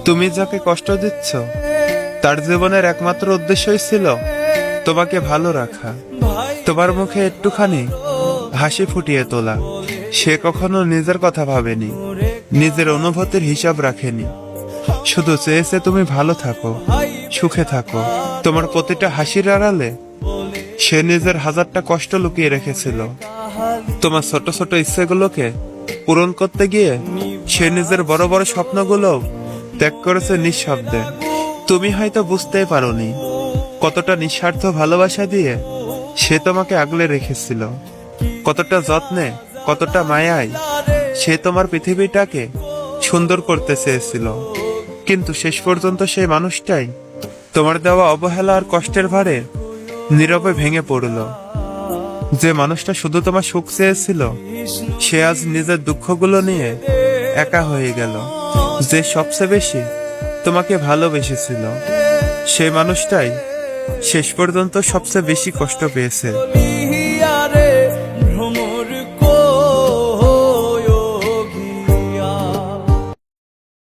তুমি যাকে কষ্ট দিচ্ছ তার জীবনের একমাত্র উদ্দেশ্যই ছিল তোমাকে ভালো রাখা, তোমার মুখে একটুখানি হাসি ফুটিয়ে তোলা। সে কখনো নিজের কথা ভাবেনি, নিজের অনুভূতির হিসাব রাখেনি, শুধু চেয়েছে তুমি ভালো থাকো, সুখে থাকো। তোমার প্রতিটা হাসির আড়ালে সে নিজের হাজারটা কষ্ট লুকিয়ে রেখেছিল। তোমার ছোট ছোট ইচ্ছেগুলোকে পূরণ করতে গিয়ে সে নিজের বড় বড় স্বপ্নগুলো ত্যাগ করেছে নিঃশব্দে। তুমি হয়তো বুঝতেই পারোনি কতটা নিঃস্বার্থ ভালোবাসা দিয়ে সে তোমাকে আগলে রেখেছিল, কতটা যত্নে, কতটা মায়ায় সে তোমার পৃথিবীটাকে সুন্দর করতে চেয়েছিল। কিন্তু শেষ পর্যন্ত সেই মানুষটাই তোমার দেওয়া অবহেলা আর কষ্টের ভারে নীরবে ভেঙে পড়ল। যে মানুষটা শুধু তোমার সুখ চেয়েছিল সে আজ নিজের দুঃখগুলো নিয়ে একা হয়ে গেল। যে সবচেয়ে বেশি তোমাকে ভালোবেসেছিল সেই মানুষটাই শেষ পর্যন্ত সবচেয়ে বেশি কষ্ট পেয়েছে।